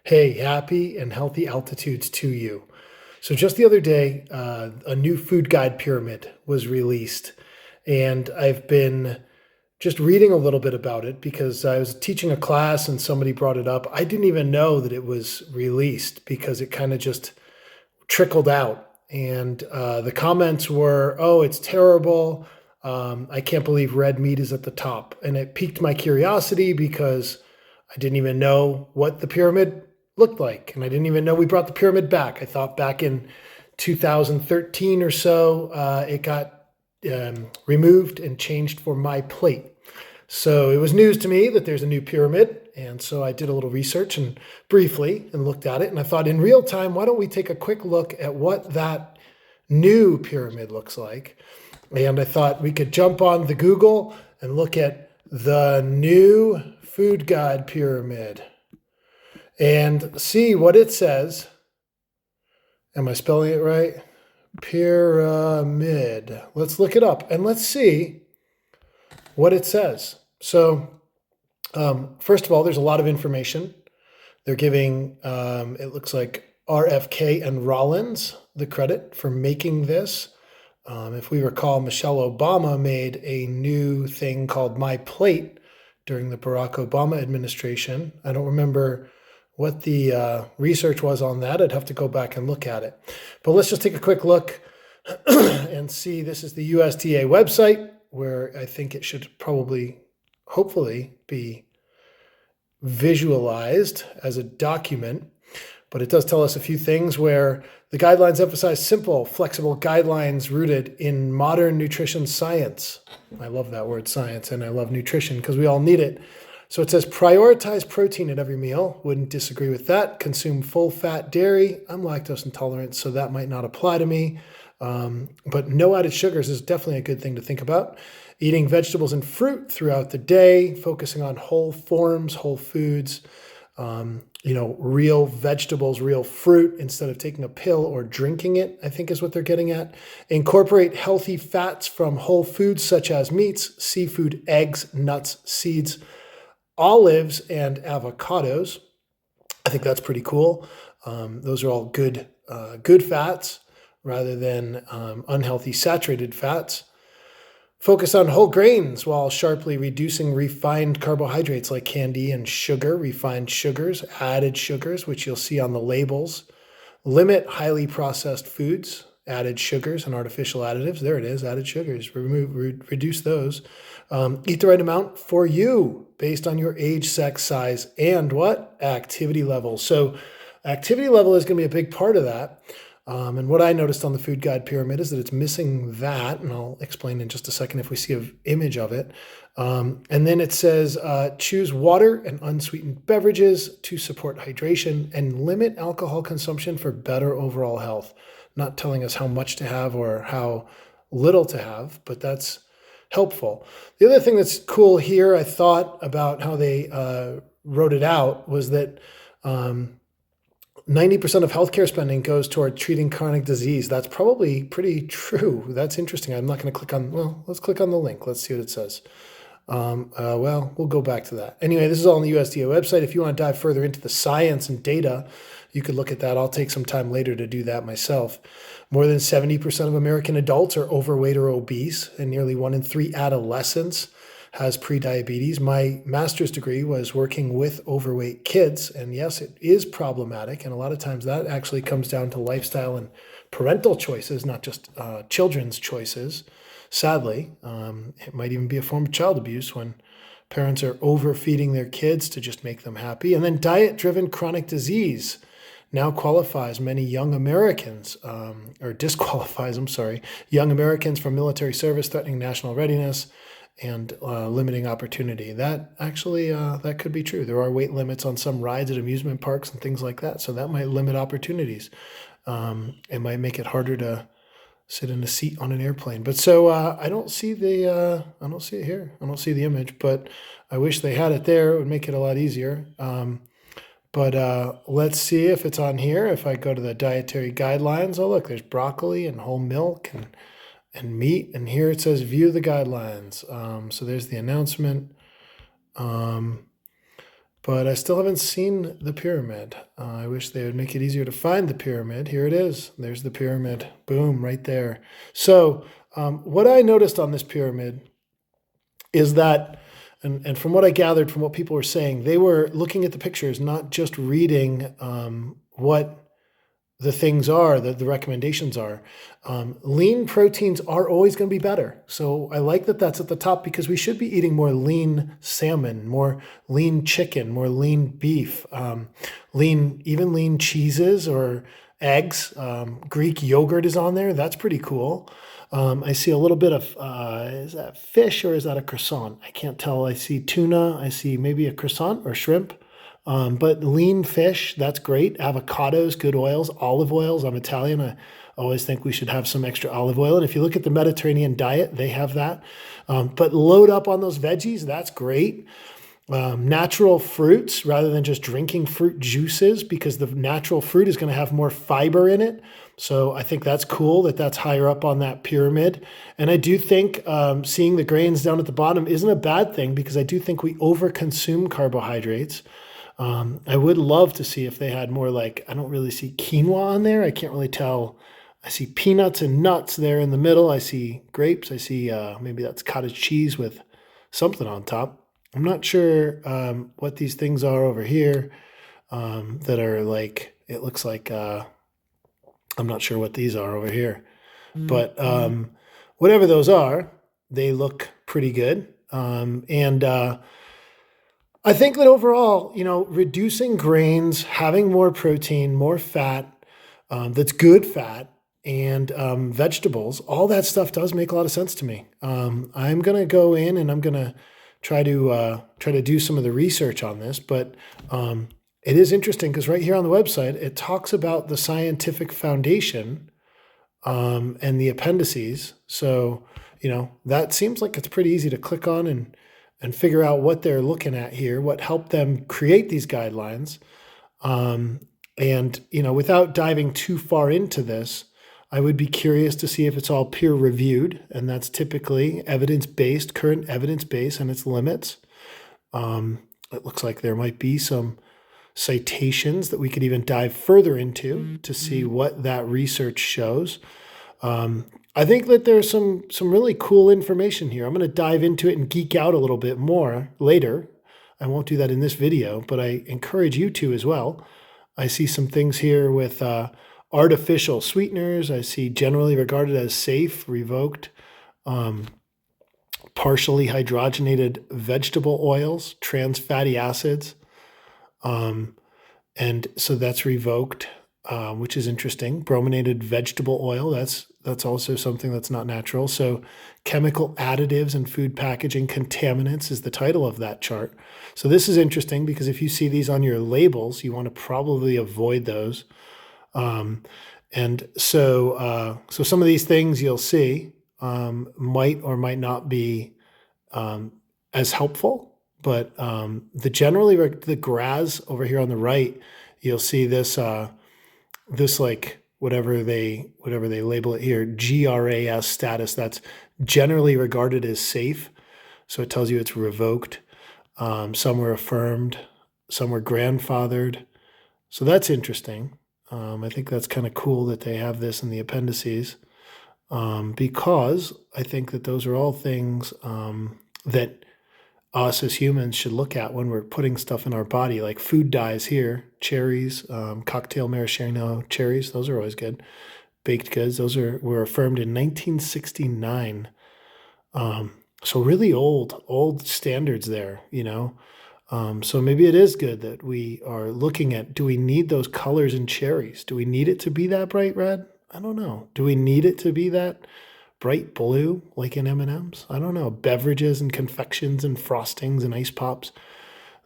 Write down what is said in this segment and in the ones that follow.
Hey, happy and healthy altitudes to you. So, just the other day, a new food guide pyramid was released, and I've been just reading a little bit about it because I was teaching a class and somebody brought it up. I didn't even know that it was released because it kind of just trickled out. And the comments were, oh, it's terrible. I can't believe red meat is at the top. And it piqued my curiosity because I didn't even know what the pyramid looked like. And I didn't even know we brought the pyramid back. I thought back in 2013 or so, it got removed and changed for my plate. So it was news to me that there's a new pyramid. And so I did a little research and briefly and looked at it. And I thought in real time, why don't we take a quick look at what that new pyramid looks like? And I thought we could jump on the Google and look at the new food guide pyramid and see what it says. Am I spelling it right? Pyramid. Let's look it up and let's see what it says. So, first of all, there's a lot of information. They're giving, it looks like RFK and Rollins the credit for making this. If we recall, Michelle Obama made a new thing called My Plate during the Barack Obama administration. I don't remember what the research was on that. I'd have to go back and look at it. But let's just take a quick look and see. This is the USDA website where I think it should probably, hopefully, be visualized as a document. But it does tell us a few things where the guidelines emphasize simple, flexible guidelines rooted in modern nutrition science. I love that word science, and I love nutrition because we all need it. So it says prioritize protein at every meal. Wouldn't disagree with that. Consume full fat dairy. I'm lactose intolerant, so that might not apply to me. But no added sugars is definitely a good thing to think about. Eating vegetables and fruit throughout the day, focusing on whole forms, whole foods, real vegetables, real fruit instead of taking a pill or drinking it, I think is what they're getting at. Incorporate healthy fats from whole foods such as meats, seafood, eggs, nuts, seeds, olives, and avocados. I think that's pretty cool. Those are all good fats rather than unhealthy saturated fats. Focus on whole grains while sharply reducing refined carbohydrates like candy and sugar, refined sugars, added sugars, which you'll see on the labels. Limit highly processed foods, added sugars and artificial additives. There it is, added sugars. Reduce those. Eat the right amount for you based on your age, sex, size, and what? Activity level. So activity level is going to be a big part of that. And what I noticed on the food guide pyramid is that it's missing that, and I'll explain in just a second if we see an image of it. And then it says choose water and unsweetened beverages to support hydration and limit alcohol consumption for better overall health. Not telling us how much to have or how little to have, but that's helpful. The other thing that's cool here, I thought about how they wrote it out, was that 90% of healthcare spending goes toward treating chronic disease. That's probably pretty true. That's interesting. I'm not going to click on, well, let's click on the link. Let's see what it says. We'll go back to that. Anyway, this is all on the USDA website. If you want to dive further into the science and data, you could look at that. I'll take some time later to do that myself. More than 70% of American adults are overweight or obese, and nearly 1 in 3 adolescents has prediabetes. My master's degree was working with overweight kids, and yes, it is problematic, and a lot of times that actually comes down to lifestyle and parental choices, not just children's choices. Sadly, it might even be a form of child abuse when parents are overfeeding their kids to just make them happy. And then diet-driven chronic disease now qualifies many young Americans, or disqualifies, young Americans from military service, threatening national readiness and limiting opportunity. That actually, that could be true. There are weight limits on some rides at amusement parks and things like that. So that might limit opportunities. It might make it harder to sit in a seat on an airplane. But so I don't see I don't see it here. I don't see the image, but I wish they had it there. It would make it a lot easier. But let's see if it's on here. If I go to the dietary guidelines, oh look, there's broccoli and whole milk and meat, and here it says view the guidelines. So there's the announcement. but I still haven't seen the pyramid. I wish they would make it easier to find the pyramid. Here it is. There's the pyramid. Boom, right there. So what I noticed on this pyramid is that, and from what I gathered from what people were saying, they were looking at the pictures, not just reading what the things are, the recommendations are. Lean proteins are always going to be better. So I like that that's at the top, because we should be eating more lean salmon, more lean chicken, more lean beef, even lean cheeses or eggs. Greek yogurt is on there. That's pretty cool. I see a little bit of, is that fish or is that a croissant? I can't tell. I see tuna. I see maybe a croissant or shrimp. But lean fish, that's great. Avocados, good oils, olive oils. I'm Italian. I always think we should have some extra olive oil. And if you look at the Mediterranean diet, they have that. But load up on those veggies. That's great. Natural fruits rather than just drinking fruit juices, because the natural fruit is going to have more fiber in it. So I think that's cool that that's higher up on that pyramid. And I do think seeing the grains down at the bottom isn't a bad thing, because I do think we overconsume carbohydrates. I would love to see if they had more, like, I don't really see quinoa on there. I can't really tell. I see peanuts and nuts there in the middle. I see grapes. I see maybe that's cottage cheese with something on top. I'm not sure what these things are over here that are like, it looks like, I'm not sure what these are over here. But whatever those are, they look pretty good. And I think that overall, reducing grains, having more protein, more fat, that's good fat, and vegetables, all that stuff does make a lot of sense to me. I'm going to go in and I'm going to try to do some of the research on this, but it is interesting because right here on the website, it talks about the scientific foundation and the appendices. So, that seems like it's pretty easy to click on and figure out what they're looking at here, what helped them create these guidelines. And, without diving too far into this, I would be curious to see if it's all peer reviewed, and that's typically evidence-based, current evidence-based and its limits. It looks like there might be some citations that we could even dive further into to see what that research shows. I think that there's some really cool information here. I'm going to dive into it and geek out a little bit more later. I won't do that in this video, but I encourage you to as well. I see some things here with artificial sweeteners. I see generally regarded as safe, revoked, partially hydrogenated vegetable oils, trans fatty acids. And so that's revoked, which is interesting. Brominated vegetable oil, that's also something that's not natural. So chemical additives and food packaging contaminants is the title of that chart. So this is interesting because if you see these on your labels, you want to probably avoid those. And so some of these things you'll see might or might not be as helpful, but the GRAS over here on the right, you'll see this like whatever they label it here, GRAS status. That's generally regarded as safe. So it tells you it's revoked. Some were affirmed, some were grandfathered. So that's interesting. I think that's kind of cool that they have this in the appendices, because I think that those are all things that us as humans should look at when we're putting stuff in our body, like food dyes here, cherries, cocktail maraschino cherries. Those are always good. Baked goods. Those were affirmed in 1969. So really old standards there, So maybe it is good that we are looking at, do we need those colors in cherries? Do we need it to be that bright red? I don't know. Do we need it to be that bright blue like in M&Ms? I don't know. Beverages and confections and frostings and ice pops.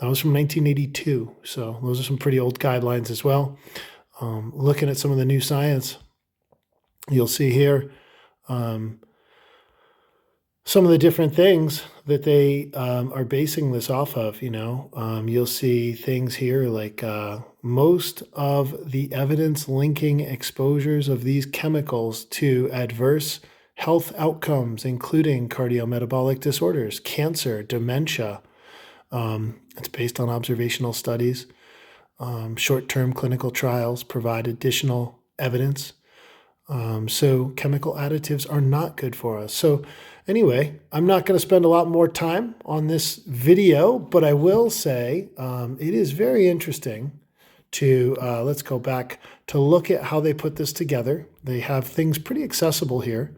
That was from 1982. So those are some pretty old guidelines as well. Looking at some of the new science, you'll see here some of the different things that they are basing this off of. You'll see things here like most of the evidence linking exposures of these chemicals to adverse health outcomes, including cardiometabolic disorders, cancer, dementia, It's based on observational studies. Short-term clinical trials provide additional evidence. So chemical additives are not good for us. So anyway, I'm not going to spend a lot more time on this video, but I will say it is very interesting to, let's go back to look at how they put this together. They have things pretty accessible here.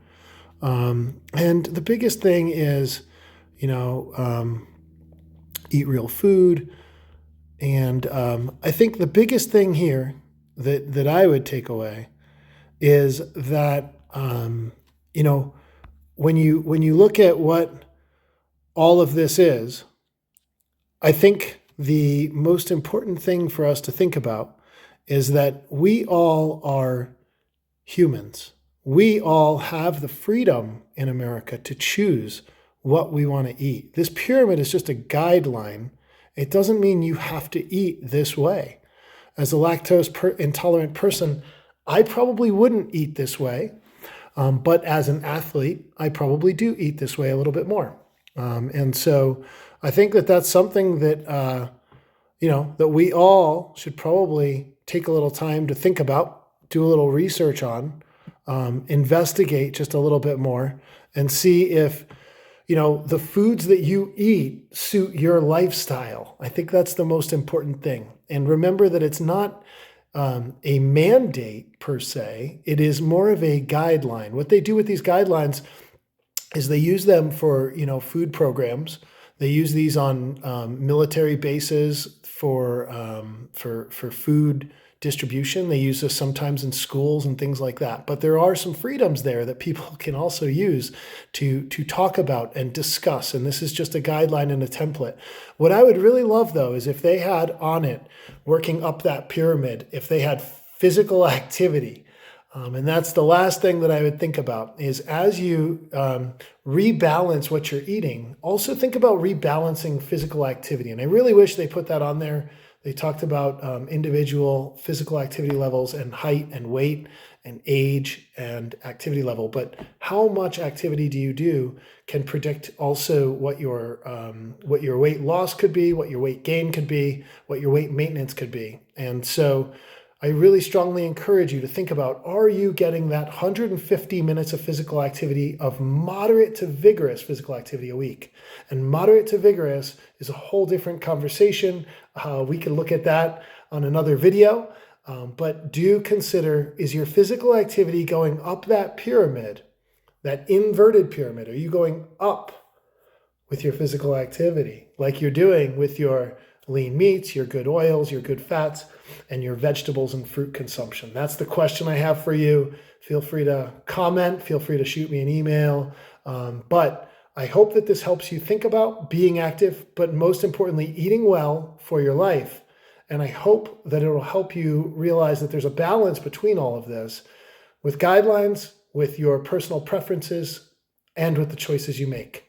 And the biggest thing is, eat real food. And I think the biggest thing here that I would take away is that when you look at what all of this is, I think the most important thing for us to think about is that we all are humans. We all have the freedom in America to choose what we want to eat. This pyramid is just a guideline. It doesn't mean you have to eat this way. As a lactose intolerant person, I probably wouldn't eat this way, but as an athlete, I probably do eat this way a little bit more. And so I think that that's something that, that we all should probably take a little time to think about, do a little research on, investigate just a little bit more and see if, the foods that you eat suit your lifestyle. I think that's the most important thing. And remember that it's not a mandate per se. It is more of a guideline. What they do with these guidelines is they use them for, food programs. They use these on military bases for food distribution. They use this sometimes in schools and things like that. But there are some freedoms there that people can also use to talk about and discuss. And this is just a guideline and a template. What I would really love, though, is if they had on it, working up that pyramid, if they had physical activity. And that's the last thing that I would think about is as you rebalance what you're eating, also think about rebalancing physical activity. And I really wish they put that on there. They talked about individual physical activity levels and height and weight and age and activity level. But how much activity do you do can predict also what your weight loss could be, what your weight gain could be, what your weight maintenance could be. And so I really strongly encourage you to think about, are you getting that 150 minutes of physical activity, of moderate to vigorous physical activity a week? And moderate to vigorous is a whole different conversation. We can look at that on another video. But do consider, is your physical activity going up that pyramid, that inverted pyramid? Are you going up with your physical activity like you're doing with your lean meats, your good oils, your good fats, and your vegetables and fruit consumption? That's the question I have for you. Feel free to comment. Feel free to shoot me an email. But I hope that this helps you think about being active, but most importantly, eating well for your life. And I hope that it will help you realize that there's a balance between all of this with guidelines, with your personal preferences, and with the choices you make.